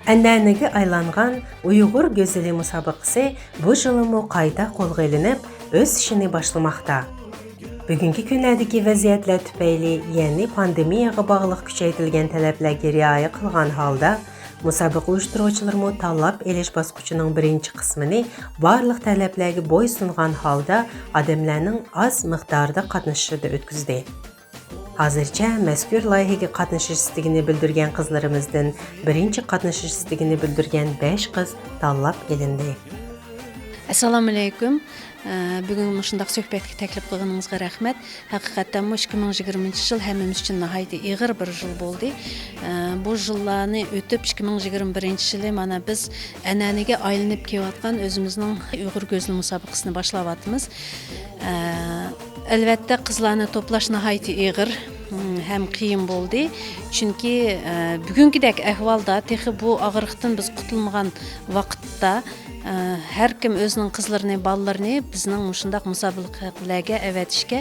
An'anaga aylangan Uyg'ur go'zali musobaqasi bu yilmi qayta qo'lga ilinib, o'z ishini boshlamoqda. Bugungi kunlardagi vaziyatlar tufayli, ya'ni pandemiyaga bog'liq kuchaytirilgan talablarga rioya qilgan holda, musobaqa uyushtiruvchilarmi tanlab elish bosqichining birinchi qismini barliq talablarga bo'ysungan holda odamlarning oz miqdorda qatnashishida o'tkazdi. Hozircha mazkur loyihaga qatnashish istigini bildirgan qizlarimizdan birinchi qatnashish istigini bildirgan 5 qiz tanlab elindi. Assalomu alaykum. Bugun shundaq suhbatga taklif qilganingizga rahmat. Haqiqatan 2020 yil hammamiz uchun nihoyatda ig'ir bir yil bo'ldi. Bu yillarni o'tib 2021 yili mana biz an'anaga aylanib kelayotgan o'zimizning Uyg'ur go'zali musobaqasini boshlayapmiz. Albatta qizlarni to'plash nihoyatda ig'ir ham qiyin bo'ldi. Chunki bugungidek ahvolda texi bu og'riqdan biz qutulmagan vaqtda har kim o'zining qizlarini, bolalarini bizning shundaq musobaqalarga avatishga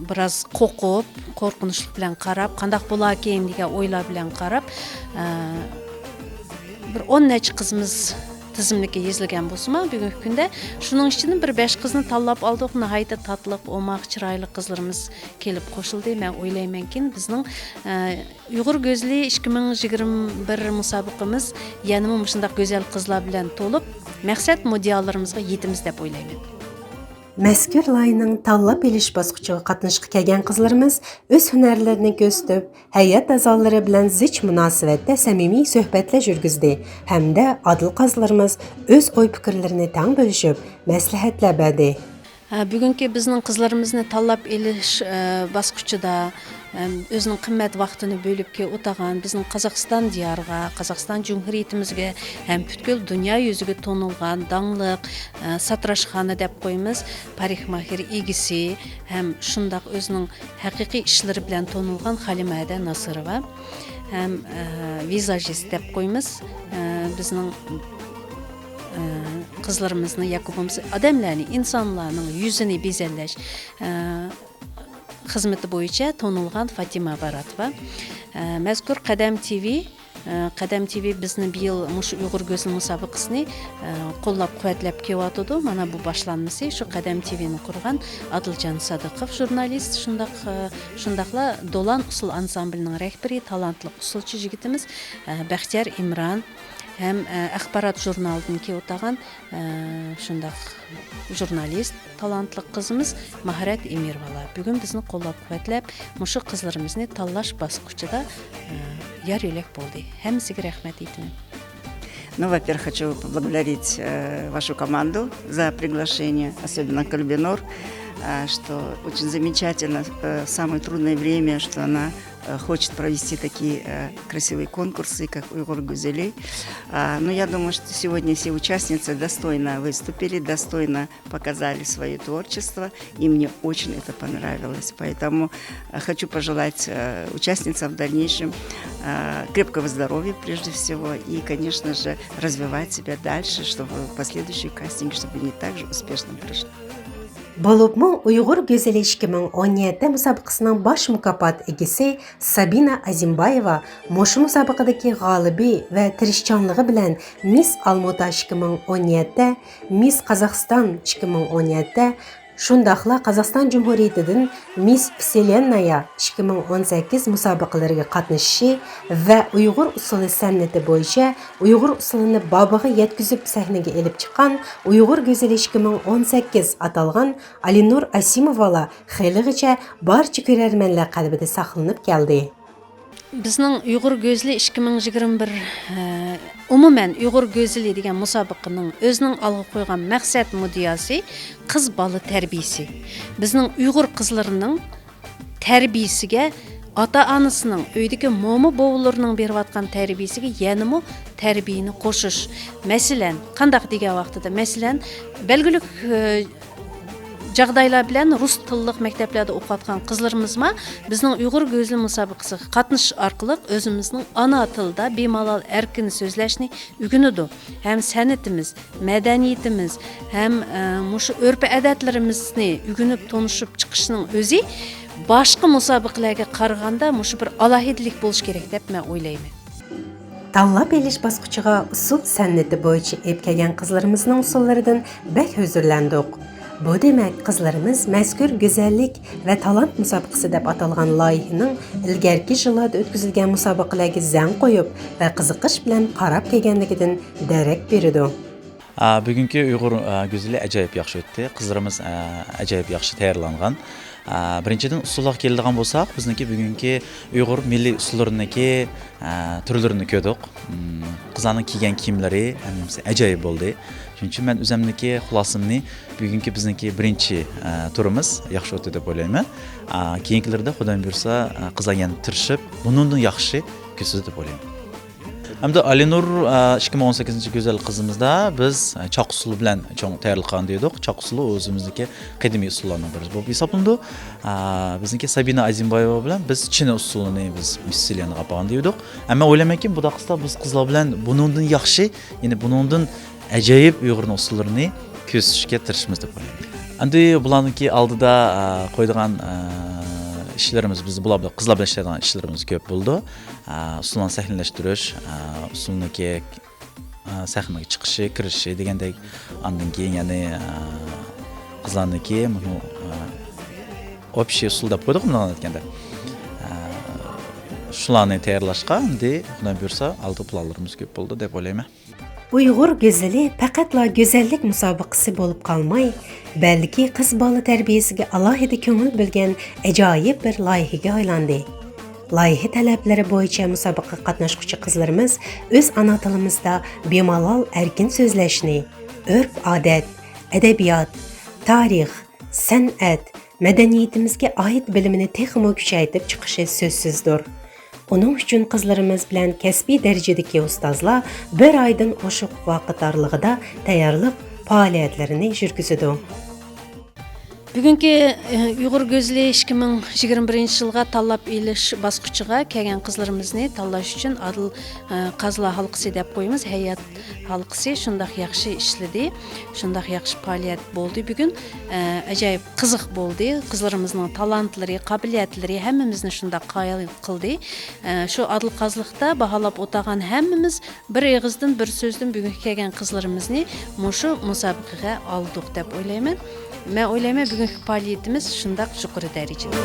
biroz qo'rqinchli bilan qarab, qanday bo'larkan degan o'ylar bilan qarab, bir 10 necha qizimiz tizimlikka yozilgan bo'lsa-mu, bugungi kunda shuning ichidan bir 5 qizni tanlab oldik. Nihoyatda tatliq, omaq, chiroyli qizlarimiz kelib qo'shildi. Men o'ylaymanki, bizning Uyg'ur go'zali 2021 musobaqamiz yana shunday go'zal qizlar bilan to'lib, maqsad mudiyallarimizga yetimiz deb o'ylayman. Mazkur loyihaning tanlab elish bosqichiga qatnashga kelgan qizlarimiz o'z hunarlarini ko'rsatib, hay'at a'zolari bilan zich munosabatda samimiy suhbatlar yurgizdi hamda odil qizlarimiz o'z o'y-fikrlarini tang bo'lishib, maslahatlar berdi. Bugungi bizning qizlarimizni tanlab elish bosqichida o'zining qimmat vaqtini bo'libki o'tagan bizning Qozog'iston diyoriga, Qozog'iston Jumhuriyatimizga ham butkul dunyo yuziga tonilgan dangliq satrashxona deb qo'yamiz, parikmahir egisi ham shundoq o'zining haqiqiy ishlari bilan tonilgan Halimada Nasirova ham vizajist deb qo'yamiz. Bizning qizlarimizni yakubimiz odamlarni, insonlarning yuzini bezallash xizmati bo'yicha tonilgan Fatima Baratova. Mazkur Qadam TV bizni bu yil mush Uyg'ur go'zali musobaqasini qo'llab-quvvatlab kelyotdi. Mana bu boshlanmasi shu Qadam TVni qurgan Adiljon Sadiqov jurnalist, shundaqla Do'lan usul ansamblining rahbari, talantli usulchi yigitimiz Baxtiyor Imron hem axborot jurnalidan o'tagan shundaq jurnalist, talantli qizimiz Maharat Emirova. Bugun bizni qo'llab-quvvatlab, mushu qizlarimizni tanlash bosqichida yar yo'lak bo'ldi. Hammasiga rahmat aytaman. Ну, во-первых, хочу поблагодарить вашу команду за приглашение, особенно Кальбинор, что очень замечательно в самое трудное время, что она хочет провести такие красивые конкурсы, как Уйгур Гузелей. Но я думаю, что сегодня все участницы достойно выступили, достойно показали свое творчество, и мне очень это понравилось. Поэтому хочу пожелать участницам в дальнейшем крепкого здоровья прежде всего, и, конечно же, развивать себя дальше, чтобы последующие кастинги, чтобы они также успешно прошли. Bo'libmi Uyg'ur go'zali 2017 musobaqasining bosh mukofot egasi Sabina Azimbayeva mushu musobaqadagi g'olibi va tirishchanligi bilan Miss Almuta 2017, Miss Qozog'iston 2017, shundaqla Qozog'iston Jumhuriyatidan Miss Vselennaya 2018 musobaqalariga qatnashishi va Uyg'ur usuli san'ati bo'yicha Uyg'ur usulini bobiga yetkazib sahnaga elib chiqqan Uyg'ur go'zali 2018 atalgan Alinur Asimovala xeyligicha barcha ko'rarmanlar qalbida saqlanib keldi. Bizning Uyg'ur go'zali 2021 umuman Uyg'ur go'zali degan musobaqaning o'zining olg'a qo'ygan maqsad mudiyasi qiz bola tarbiyasi. Bizning Uyg'ur qizlarining tarbiyasiga ota-onasining uydagi mo'mi bovularining berayotgan tarbiyasiga yanimi tarbiyani qo'shish. Masalan, qandaq degan vaqtida, masalan, belgilik жағдайлар bilan rus tillik maktablarda o'qiyotgan qizlarimizma bizning Uyg'ur go'zali musobaqasiga qatnashish orqali o'zimizning ana tilda bemalol erkin so'zlashni o'rganadi. Ham san'atimiz, madaniyatimiz, ham mushu urf-odatlarimizni o'rganib tonishib chiqishning o'zi boshqa musobaqalarga qaraganda mushu bir alohidlik bo'lish kerak deb men o'ylayman. Tanlab elish bosqichiga usul san'ati bo'yicha ep kelgan qizlarimizning usullaridan bak huzurlandik. Bu demak qizlarimiz mazkur go'zallik va talant musobaqasi deb atalgan loyihaning ilgarki yillarda o'tkazilgan musobaqalarga zang qo'yib va qiziqish bilan qarab kelganligidan darak beradi. Bugungi Uyg'ur go'zallik ajoyib yaxshi o'tdi. Qizlarimiz ajoyib yaxshi tayyorlangan. Birinchidan usullarga keladigan bo'lsak, bizniki bugungi Uyg'ur milliy usullariniki turlarini ko'rdik. Qizlarning kiygan kiyimlari hammasi ajoyib bo'ldi. Shuning uchun men o'zimniki xulosamni bugungi bizniki birinchi turimiz yaxshi o'tdi deb o'ylayman. Keyingilarda Xudoim buyursa qizlar yana tirishib, bundan yaxshi ko'rsatadi deb o'ylayman. Hamda Alinur 2018 go'zal qizimizda biz choq usuli bilan cho'ng tayyorlagan dedik. Choq usuli o'zimizniki qadimiy usullardan biri bo'lib hisoblanadi. Bizniki Sabina Azimbayeva bilan biz China usulini biz misiliyani qapagan dedik. Ammo o'ylamayki, bu daqista biz qizlar bilan bundan yaxshi, ya'ni bundan ajoyib Uyg'ur usullarini ko'rsatishga tirishimiz deb o'ylayman. Endi bularniki oldida qo'ydigan işlerimiz biz bular bilan qizlar bilan ishlaydigan ishlarimiz ko'p bo'ldi. Usulni sahnalaштirish, usulniki sahnaga chiqishi, kirishi degandek, undan keyin ya'ni qizlarniki buni общий usul deb qo'ydik bundan aytganda. Shularni tayyorlashga endi Xudo buyursa oldi planlarimiz ko'p bo'ldi deb o'ylayman. Uyg'ur go'zali faqatla go'zallik musobaqasi bo'lib qolmay, balki qiz bola tarbiyasiga alohida ko'ngil bilgan ajoyib bir loyihaga aylandi. Loyiha talablari bo'yicha musobaqa qatnashuvchi qizlarimiz o'z ona tilimizda bemalol erkin so'zlashni, urf-odat, adabiyot, tarix, san'at, madaniyatimizga oid bilimini texmo kuchaytirib chiqishi so'zsizdir. Onun uchun qizlarimiz bilan kasbiy darajadagi ustozlar bir oydan oshiq vaqt oralig'ida tayyorlik faoliyatlarini yurgizadi. Bugungi Uyg'ur go'zallik 2021-yilga tanlab elish bosqichiga kelgan qizlarimizni tanlash uchun Adil Qazla halqasi deb qo'yamiz. Hayat halqasi shundoq yaxshi ishladi. Shundoq yaxshi faoliyat bo'ldi bugun. Ajoyib qiziq bo'ldi. Qizlarimizning talantlari, qobiliyatlari hammamizni shundoq qoyil qildi. Shu Adil Qazliqda baholab o'tagan hammamiz bir og'izdan bir so'zdan bugun kelgan qizlarimizni mushu musobaqaga oldik deb o'ylayman. Men o'ylayman bugungi faoliyatimiz shundoq yuqori darajada.